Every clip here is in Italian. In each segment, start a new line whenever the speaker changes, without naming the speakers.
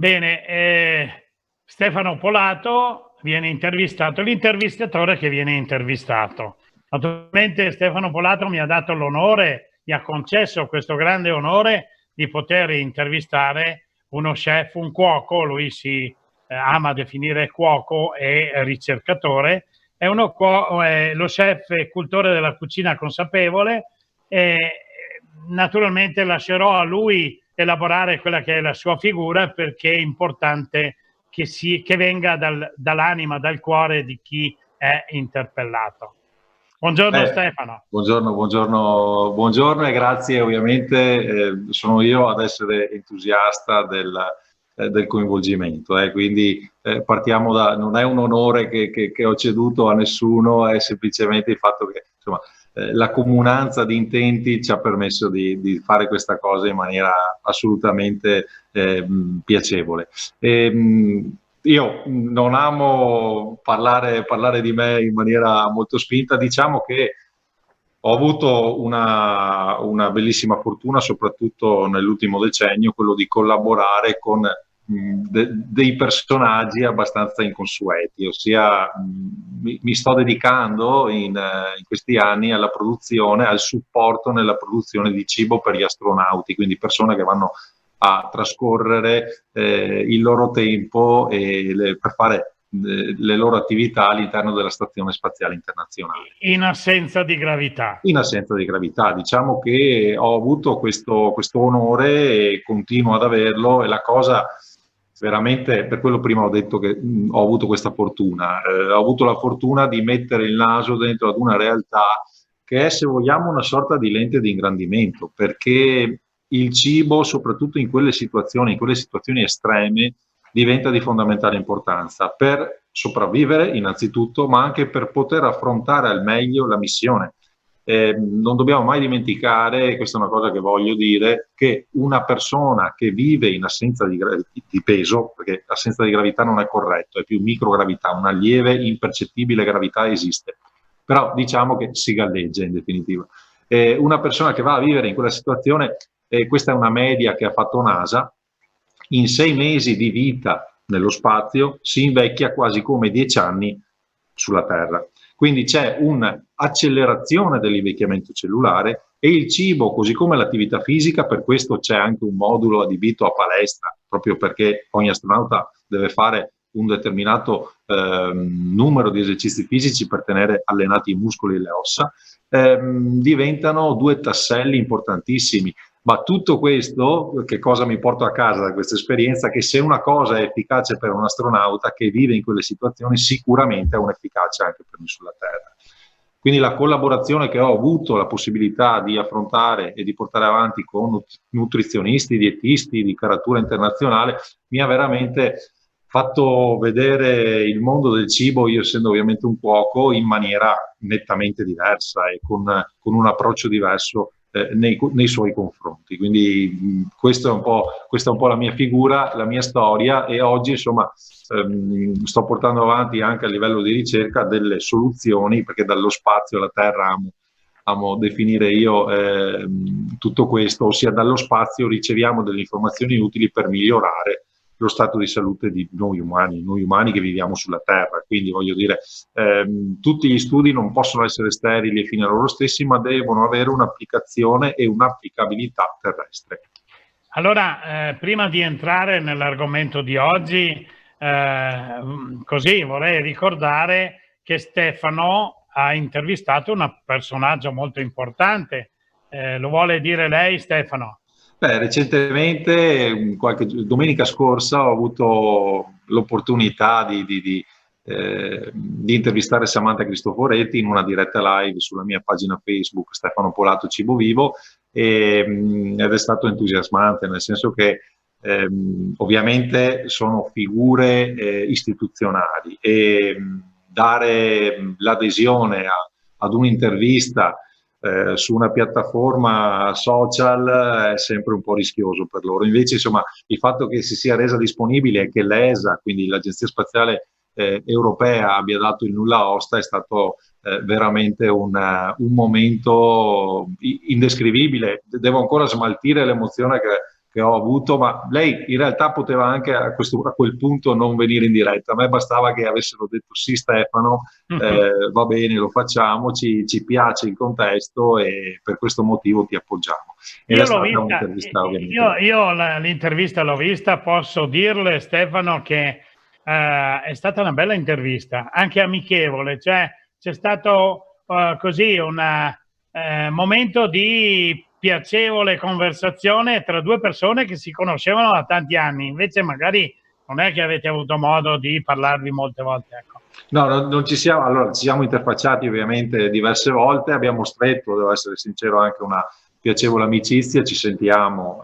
Bene, Stefano Polato viene intervistato, l'intervistatore che viene intervistato. Naturalmente Stefano Polato mi ha dato l'onore, mi ha concesso questo grande onore di poter intervistare uno chef, un cuoco, lui si ama definire cuoco e ricercatore, è lo chef e cultore della cucina consapevole. Naturalmente lascerò a lui elaborare quella che è la sua figura, perché è importante che venga dall'anima, dal cuore di chi è interpellato. Buongiorno Stefano.
Buongiorno e grazie. Ovviamente sono io ad essere entusiasta del coinvolgimento, quindi partiamo da, non è un onore che ho ceduto a nessuno, è semplicemente il fatto che insomma, la comunanza di intenti ci ha permesso di fare questa cosa in maniera assolutamente piacevole. Io non amo parlare di me in maniera molto spinta, diciamo che ho avuto una bellissima fortuna, soprattutto nell'ultimo decennio, quello di collaborare con dei personaggi abbastanza inconsueti, ossia mi sto dedicando in questi anni alla produzione, al supporto nella produzione di cibo per gli astronauti, quindi persone che vanno a trascorrere il loro tempo per fare le loro attività all'interno della Stazione Spaziale Internazionale.
In assenza di gravità.
In assenza di gravità. Diciamo che ho avuto questo onore e continuo ad averlo, e la cosa veramente, per quello prima ho detto che ho avuto questa fortuna. Ho avuto la fortuna di mettere il naso dentro ad una realtà che è, se vogliamo, una sorta di lente di ingrandimento, perché il cibo, soprattutto in quelle situazioni estreme, diventa di fondamentale importanza per sopravvivere innanzitutto, ma anche per poter affrontare al meglio la missione. Non dobbiamo mai dimenticare, questa è una cosa che voglio dire, che una persona che vive in assenza di peso, perché assenza di gravità non è corretto, è più microgravità, una lieve impercettibile gravità esiste, però diciamo che si galleggia in definitiva. Una persona che va a vivere in quella situazione, questa è una media che ha fatto NASA, in 6 mesi di vita nello spazio si invecchia quasi come 10 anni sulla Terra. Quindi c'è un'accelerazione dell'invecchiamento cellulare, e il cibo, così come l'attività fisica, per questo c'è anche un modulo adibito a palestra, proprio perché ogni astronauta deve fare un determinato numero di esercizi fisici per tenere allenati i muscoli e le ossa, diventano 2 tasselli importantissimi. Ma tutto questo, che cosa mi porto a casa da questa esperienza? Che se una cosa è efficace per un astronauta che vive in quelle situazioni, sicuramente ha un'efficacia anche per noi sulla Terra. Quindi la collaborazione che ho avuto la possibilità di affrontare e di portare avanti con nutrizionisti, dietisti di caratura internazionale, mi ha veramente fatto vedere il mondo del cibo, io essendo ovviamente un cuoco, in maniera nettamente diversa e con un approccio diverso nei suoi confronti. Quindi questa è un po' la mia figura, la mia storia, e oggi insomma sto portando avanti anche a livello di ricerca delle soluzioni, perché dallo spazio alla Terra amo definire io tutto questo, ossia dallo spazio riceviamo delle informazioni utili per migliorare lo stato di salute di noi umani che viviamo sulla Terra. Quindi voglio dire, tutti gli studi non possono essere sterili e fini a loro stessi, ma devono avere un'applicazione e un'applicabilità terrestre.
Allora, prima di entrare nell'argomento di oggi, così vorrei ricordare che Stefano ha intervistato un personaggio molto importante. Lo vuole dire lei, Stefano?
Beh, recentemente, domenica scorsa, ho avuto l'opportunità di intervistare Samantha Cristoforetti in una diretta live sulla mia pagina Facebook Stefano Polato Cibo Vivo, ed è stato entusiasmante, nel senso che ovviamente sono figure istituzionali, e dare l'adesione ad un'intervista su una piattaforma social è sempre un po' rischioso per loro. Invece, insomma, il fatto che si sia resa disponibile e che l'ESA, quindi l'Agenzia Spaziale Europea, abbia dato il nulla osta è stato veramente un momento indescrivibile. Devo ancora smaltire l'emozione che ho avuto, ma lei in realtà poteva anche a quel punto non venire in diretta, a me bastava che avessero detto sì Stefano, va bene, lo facciamo, ci piace il contesto e per questo motivo ti appoggiamo. Ed
Io
è
l'ho
stata
vista,
un'intervista ovviamente.
l'intervista l'ho vista, posso dirle Stefano che è stata una bella intervista, anche amichevole, cioè c'è stato così un momento di piacevole conversazione tra due persone che si conoscevano da tanti anni, invece magari non è che avete avuto modo di parlarvi molte volte, ecco.
No, non ci siamo, allora ci siamo interfacciati ovviamente diverse volte, abbiamo stretto, devo essere sincero, anche una piacevole amicizia, ci sentiamo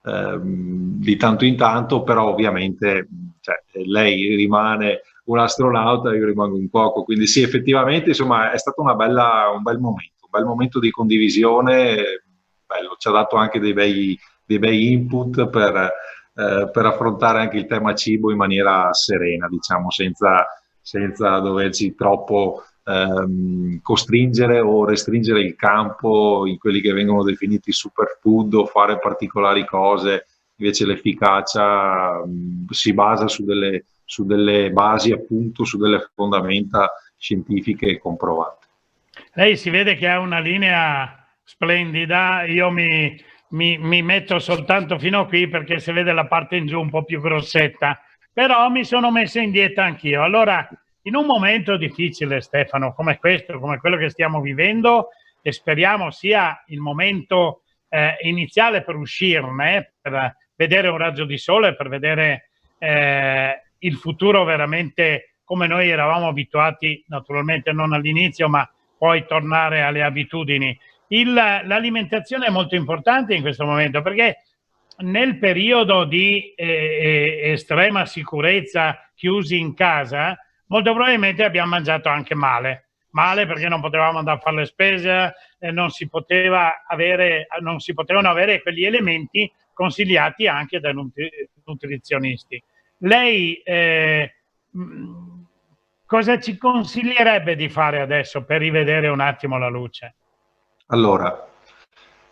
di tanto in tanto, però ovviamente cioè, lei rimane un astronauta, io rimango un cuoco, quindi sì, effettivamente insomma è stato un bel momento di condivisione, bello, ci ha dato anche dei bei input per affrontare anche il tema cibo in maniera serena, diciamo, senza doverci troppo costringere o restringere il campo in quelli che vengono definiti superfood o fare particolari cose. Invece l'efficacia si basa su delle basi, appunto, su delle fondamenta scientifiche comprovate.
Lei si vede che ha una linea splendida, io mi metto soltanto fino a qui perché si vede la parte in giù un po' più grossetta, però mi sono messo in dieta anch'io. Allora, in un momento difficile, Stefano, come questo, come quello che stiamo vivendo, e speriamo sia il momento iniziale per uscirne, per vedere un raggio di sole, per vedere il futuro veramente come noi eravamo abituati, naturalmente non all'inizio, ma poi tornare alle abitudini. L'alimentazione è molto importante in questo momento perché nel periodo di estrema sicurezza chiusi in casa, molto probabilmente abbiamo mangiato anche male perché non potevamo andare a fare le spese, non si potevano avere quegli elementi consigliati anche dai nutrizionisti. Lei cosa ci consiglierebbe di fare adesso per rivedere un attimo la luce?
Allora,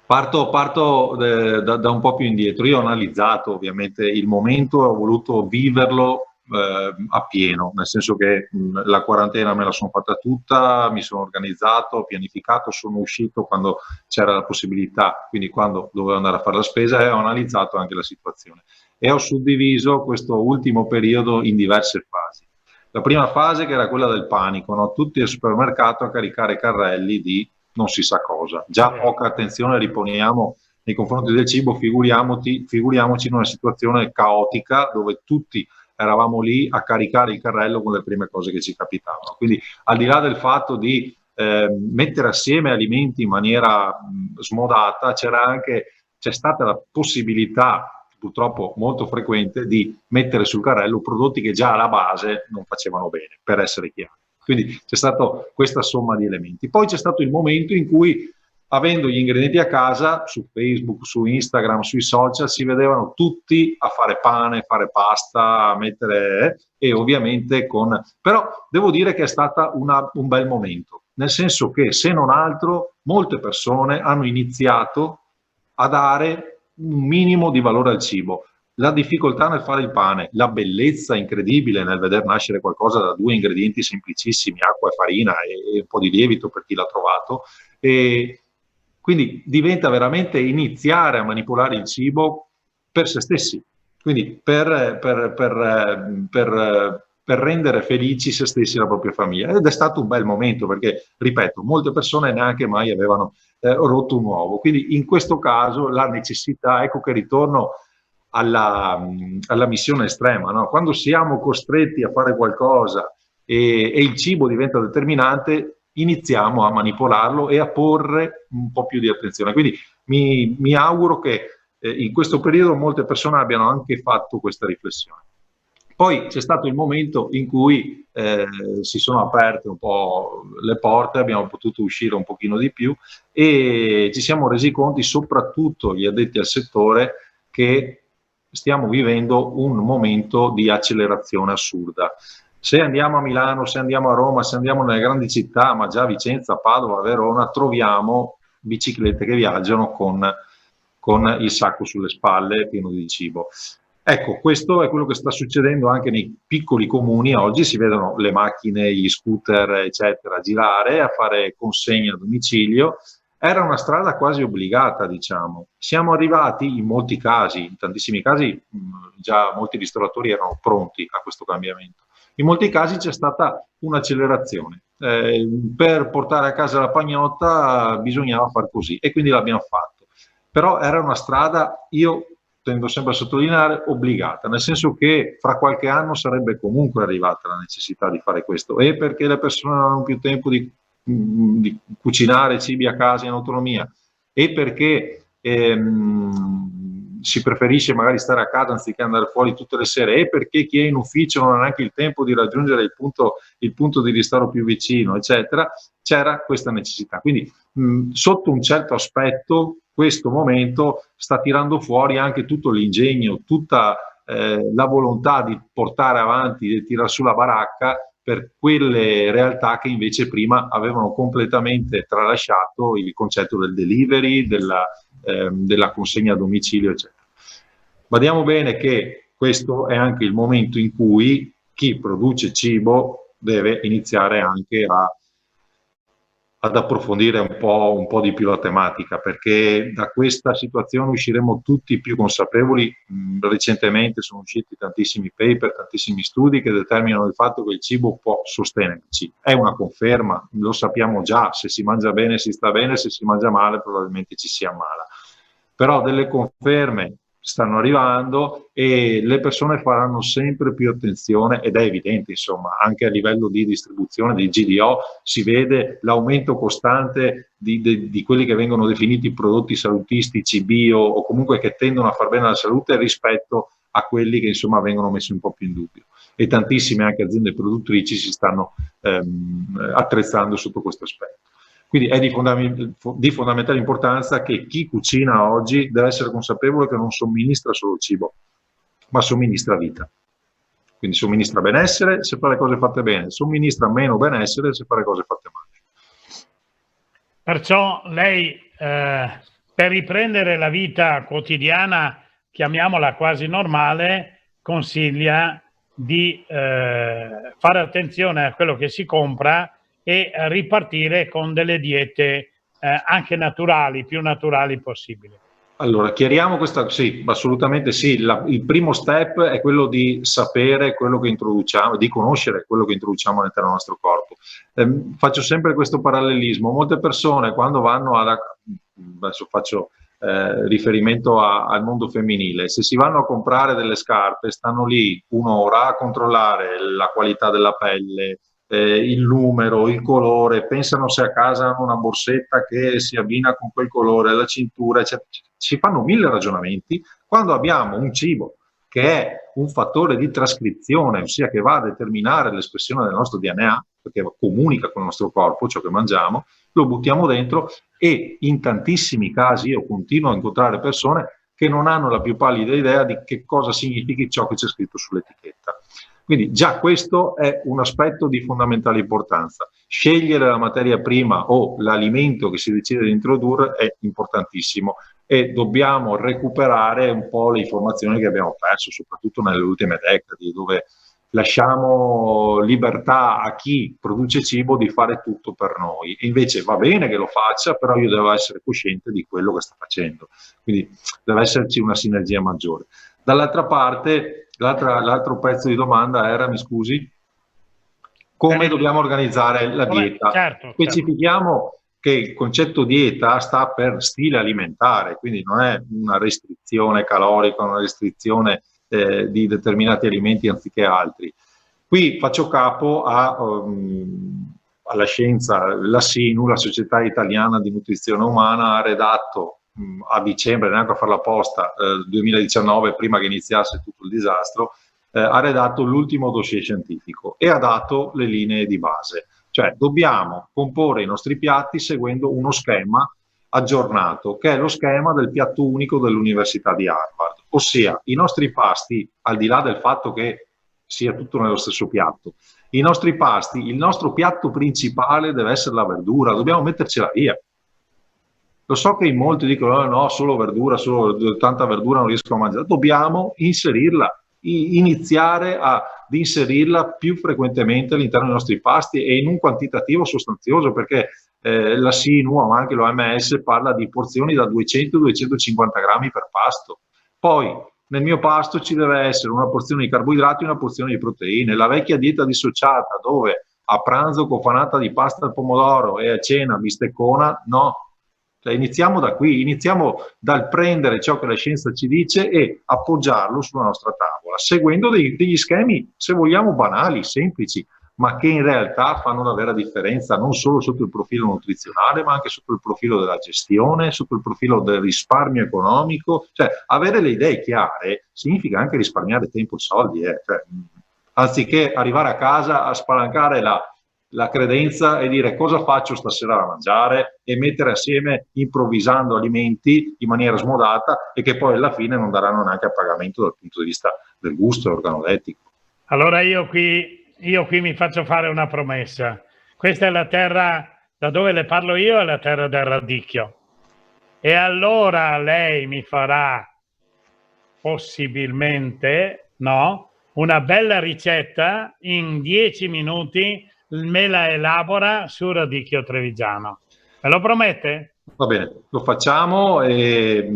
parto da un po' più indietro. Io ho analizzato ovviamente il momento e ho voluto viverlo a pieno, nel senso che la quarantena me la sono fatta tutta, mi sono organizzato, ho pianificato, sono uscito quando c'era la possibilità, quindi quando dovevo andare a fare la spesa, e ho analizzato anche la situazione. E ho suddiviso questo ultimo periodo in diverse fasi. La prima fase che era quella del panico, no? Tutti al supermercato a caricare carrelli di non si sa cosa. Già poca attenzione riponiamo nei confronti del cibo, figuriamoci in una situazione caotica dove tutti eravamo lì a caricare il carrello con le prime cose che ci capitavano. Quindi al di là del fatto di mettere assieme alimenti in maniera smodata, c'è stata la possibilità, purtroppo molto frequente, di mettere sul carrello prodotti che già alla base non facevano bene, per essere chiari. Quindi c'è stata questa somma di elementi. Poi c'è stato il momento in cui, avendo gli ingredienti a casa, su Facebook, su Instagram, sui social, si vedevano tutti a fare pane, fare pasta, a mettere, e ovviamente Però devo dire che è stato un bel momento, nel senso che, se non altro, molte persone hanno iniziato a dare un minimo di valore al cibo. La difficoltà nel fare il pane, la bellezza incredibile nel veder nascere qualcosa da due ingredienti semplicissimi, acqua e farina e un po' di lievito per chi l'ha trovato. E quindi diventa veramente iniziare a manipolare il cibo per se stessi, quindi per rendere felici se stessi e la propria famiglia. Ed è stato un bel momento perché, ripeto, molte persone neanche mai avevano rotto un uovo. Quindi in questo caso la necessità, ecco che ritorno alla missione estrema, no? Quando siamo costretti a fare qualcosa e il cibo diventa determinante, iniziamo a manipolarlo e a porre un po' più di attenzione. Quindi mi auguro che in questo periodo molte persone abbiano anche fatto questa riflessione. Poi c'è stato il momento in cui si sono aperte un po' le porte, abbiamo potuto uscire un pochino di più e ci siamo resi conti, soprattutto gli addetti al settore, che stiamo vivendo un momento di accelerazione assurda. Se andiamo a Milano, se andiamo a Roma, se andiamo nelle grandi città, ma già a Vicenza, Padova, Verona, troviamo biciclette che viaggiano con con il sacco sulle spalle pieno di cibo. Ecco, questo è quello che sta succedendo anche nei piccoli comuni. Oggi si vedono le macchine, gli scooter, eccetera, girare a fare consegne a domicilio. Era una strada quasi obbligata, diciamo. Siamo arrivati in molti casi, in tantissimi casi, già molti ristoratori erano pronti a questo cambiamento. In molti casi c'è stata un'accelerazione. Per portare a casa la pagnotta bisognava far così e quindi l'abbiamo fatto. Però era una strada, io tendo sempre a sottolineare, obbligata, nel senso che fra qualche anno sarebbe comunque arrivata la necessità di fare questo, e perché le persone non hanno più tempo di cucinare cibi a casa in autonomia, e perché si preferisce magari stare a casa anziché andare fuori tutte le sere, e perché chi è in ufficio non ha neanche il tempo di raggiungere il punto di ristoro più vicino, eccetera, c'era questa necessità. Quindi sotto un certo aspetto questo momento sta tirando fuori anche tutto l'ingegno, tutta la volontà di portare avanti, di tirare su la baracca per quelle realtà che invece prima avevano completamente tralasciato il concetto del delivery, della consegna a domicilio, eccetera. Badiamo bene che questo è anche il momento in cui chi produce cibo deve iniziare anche ad approfondire un po' di più la tematica, perché da questa situazione usciremo tutti più consapevoli. Recentemente sono usciti tantissimi paper, tantissimi studi che determinano il fatto che il cibo può sostenerci. È una conferma, lo sappiamo già: se si mangia bene si sta bene, se si mangia male probabilmente ci si ammala. Però delle conferme stanno arrivando e le persone faranno sempre più attenzione, ed è evidente, insomma, anche a livello di distribuzione di GDO si vede l'aumento costante di quelli che vengono definiti prodotti salutistici, bio, o comunque che tendono a far bene alla salute, rispetto a quelli che insomma vengono messi un po' più in dubbio, e tantissime anche aziende produttrici si stanno attrezzando sotto questo aspetto. Quindi è di fondamentale importanza che chi cucina oggi deve essere consapevole che non somministra solo cibo, ma somministra vita. Quindi somministra benessere se fa le cose fatte bene, somministra meno benessere se fa le cose fatte male.
Perciò lei, per riprendere la vita quotidiana, chiamiamola quasi normale, consiglia di fare attenzione a quello che si compra e ripartire con delle diete anche naturali, più naturali possibili.
Allora, chiariamo questa, sì, assolutamente sì. Il primo step è quello di sapere quello che introduciamo, di conoscere quello che introduciamo all'interno del nostro corpo. Faccio sempre questo parallelismo. Molte persone quando vanno adesso faccio riferimento al mondo femminile, se si vanno a comprare delle scarpe stanno lì un'ora a controllare la qualità della pelle, il numero, il colore, pensano se a casa hanno una borsetta che si abbina con quel colore, la cintura, eccetera. Si fanno 1000 ragionamenti quando abbiamo un cibo che è un fattore di trascrizione, ossia che va a determinare l'espressione del nostro DNA, perché comunica con il nostro corpo ciò che mangiamo, lo buttiamo dentro, e in tantissimi casi io continuo a incontrare persone che non hanno la più pallida idea di che cosa significhi ciò che c'è scritto sull'etichetta. Quindi già questo è un aspetto di fondamentale importanza. Scegliere la materia prima o l'alimento che si decide di introdurre è importantissimo, e dobbiamo recuperare un po' le informazioni che abbiamo perso, soprattutto nelle ultime decadi, dove lasciamo libertà a chi produce cibo di fare tutto per noi. E invece va bene che lo faccia, però io devo essere cosciente di quello che sta facendo. Quindi deve esserci una sinergia maggiore. Dall'altra parte, l'altro pezzo di domanda era, mi scusi, come dobbiamo organizzare la dieta.
Certo.
Specifichiamo che il concetto dieta sta per stile alimentare, quindi non è una restrizione calorica, una restrizione di determinati alimenti anziché altri. Qui faccio capo alla scienza. La SINU, la Società Italiana di Nutrizione Umana, ha redatto a dicembre, neanche a farla apposta, 2019, prima che iniziasse tutto il disastro, ha redatto l'ultimo dossier scientifico e ha dato le linee di base. Cioè dobbiamo comporre i nostri piatti seguendo uno schema aggiornato, che è lo schema del piatto unico dell'Università di Harvard, ossia i nostri pasti, al di là del fatto che sia tutto nello stesso piatto, i nostri pasti, il nostro piatto principale deve essere la verdura, dobbiamo mettercela via. Lo so che in molti dicono no, solo verdura, solo tanta verdura non riesco a mangiare. Dobbiamo inserirla, iniziare ad inserirla più frequentemente all'interno dei nostri pasti e in un quantitativo sostanzioso, perché la SINU, ma anche l'OMS, parla di porzioni da 200-250 grammi per pasto. Poi nel mio pasto ci deve essere una porzione di carboidrati e una porzione di proteine. La vecchia dieta dissociata, dove a pranzo cofanata di pasta al pomodoro e a cena bisteccona, no. Cioè, iniziamo da qui, iniziamo dal prendere ciò che la scienza ci dice e appoggiarlo sulla nostra tavola, seguendo degli schemi, se vogliamo, banali, semplici, ma che in realtà fanno una vera differenza, non solo sotto il profilo nutrizionale, ma anche sotto il profilo della gestione, sotto il profilo del risparmio economico. Cioè, avere le idee chiare significa anche risparmiare tempo e soldi. Cioè, anziché arrivare a casa a spalancare la credenza e dire cosa faccio stasera da mangiare e mettere assieme improvvisando alimenti in maniera smodata e che poi alla fine non daranno neanche a pagamento dal punto di vista del gusto e organolettico.
Allora io qui mi faccio fare una promessa. Questa è la terra da dove le parlo io, è la terra del radicchio. E allora lei mi farà possibilmente, no, una bella ricetta in 10 minuti, me la elabora sul radicchio trevigiano. Me lo promette?
Va bene, lo facciamo e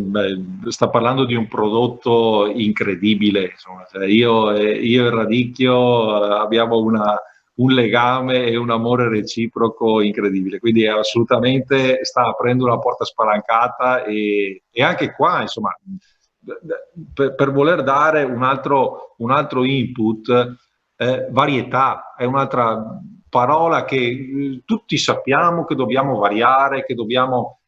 sta parlando di un prodotto incredibile. Insomma. Cioè io e il radicchio abbiamo un legame e un amore reciproco incredibile, quindi assolutamente sta aprendo una porta spalancata e anche qua, insomma, per voler dare un altro input, varietà è un'altra parola che tutti sappiamo che dobbiamo variare, che dobbiamo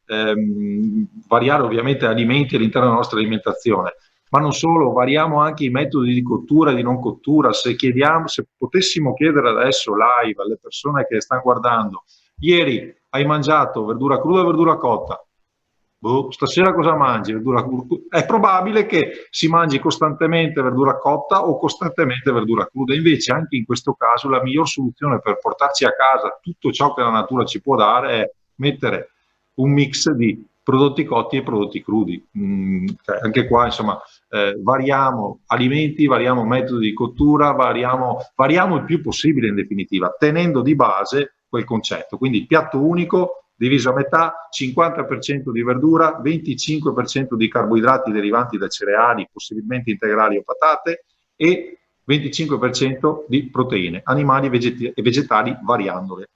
variare ovviamente alimenti all'interno della nostra alimentazione, ma non solo, variamo anche i metodi di cottura e di non cottura. Se potessimo chiedere adesso live alle persone che stanno guardando, ieri hai mangiato verdura cruda o verdura cotta? Stasera cosa mangi? Verdura cruda? È probabile che si mangi costantemente verdura cotta o costantemente verdura cruda. Invece anche in questo caso la miglior soluzione per portarci a casa tutto ciò che la natura ci può dare è mettere un mix di prodotti cotti e prodotti crudi. Anche qua, insomma, variamo alimenti, variamo metodi di cottura, variamo il più possibile in definitiva, tenendo di base quel concetto. Quindi piatto unico, diviso a metà, 50% di verdura, 25% di carboidrati derivanti da cereali, possibilmente integrali o patate, e 25% di proteine, animali e vegetali variandole.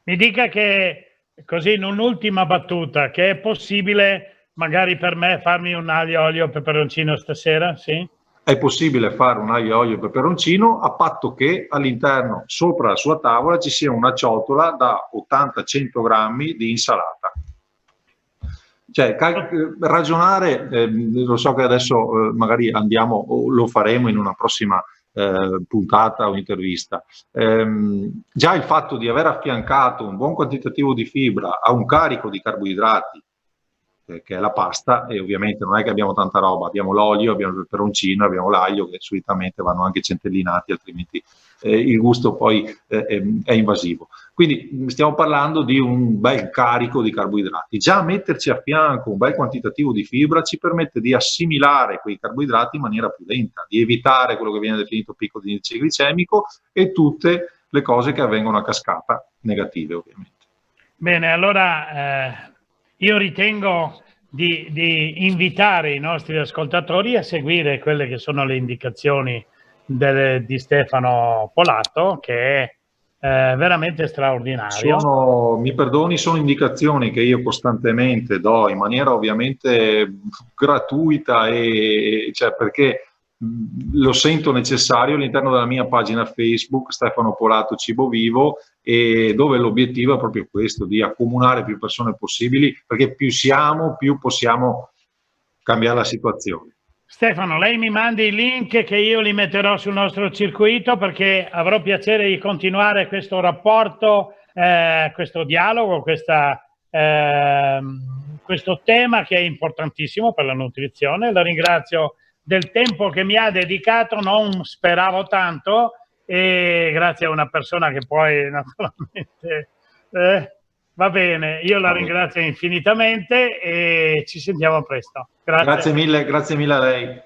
Mi dica che, così in un'ultima battuta, che è possibile magari per me farmi un aglio, olio, peperoncino stasera, sì?
È possibile fare un aglio, olio e peperoncino a patto che all'interno, sopra la sua tavola, ci sia una ciotola da 80-100 grammi di insalata. Cioè, ragionare, lo so che adesso magari andiamo o lo faremo in una prossima puntata o intervista. Già il fatto di aver affiancato un buon quantitativo di fibra a un carico di carboidrati, che è la pasta, e ovviamente non è che abbiamo tanta roba, abbiamo l'olio, abbiamo il peperoncino, abbiamo l'aglio, che solitamente vanno anche centellinati, altrimenti il gusto poi è invasivo. Quindi stiamo parlando di un bel carico di carboidrati. Già metterci a fianco un bel quantitativo di fibra ci permette di assimilare quei carboidrati in maniera più lenta, di evitare quello che viene definito picco di indice glicemico e tutte le cose che avvengono a cascata, negative ovviamente.
Bene, allora io ritengo di invitare i nostri ascoltatori a seguire quelle che sono le indicazioni di Stefano Polato, che è veramente straordinario.
Mi perdoni, sono indicazioni che io costantemente do in maniera ovviamente gratuita, cioè perché lo sento necessario all'interno della mia pagina Facebook Stefano Polato Cibo Vivo, e dove l'obiettivo è proprio questo, di accomunare più persone possibili, perché più siamo, più possiamo cambiare la situazione.
Stefano, lei mi mandi i link che io li metterò sul nostro circuito, perché avrò piacere di continuare questo rapporto, questo dialogo, questo tema che è importantissimo per la nutrizione. La ringrazio del tempo che mi ha dedicato, non speravo tanto, e grazie a una persona che poi naturalmente Va bene, io la ringrazio infinitamente e ci sentiamo presto. Grazie.
Grazie mille a lei.